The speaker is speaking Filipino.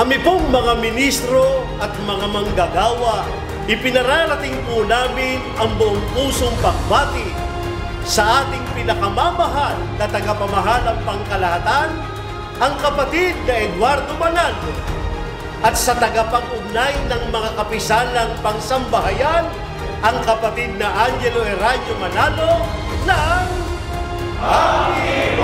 Kami pong mga ministro at mga manggagawa, ipinararating po namin ang buong pusong pagbati sa ating pinakamamahal na tagapamahalang pangkalahatan, ang kapatid na Eduardo Manalo, at sa tagapag-ugnay ng mga kapisalang pangsambahayan, ang kapatid na Angelo Eraño Manalo ng Happy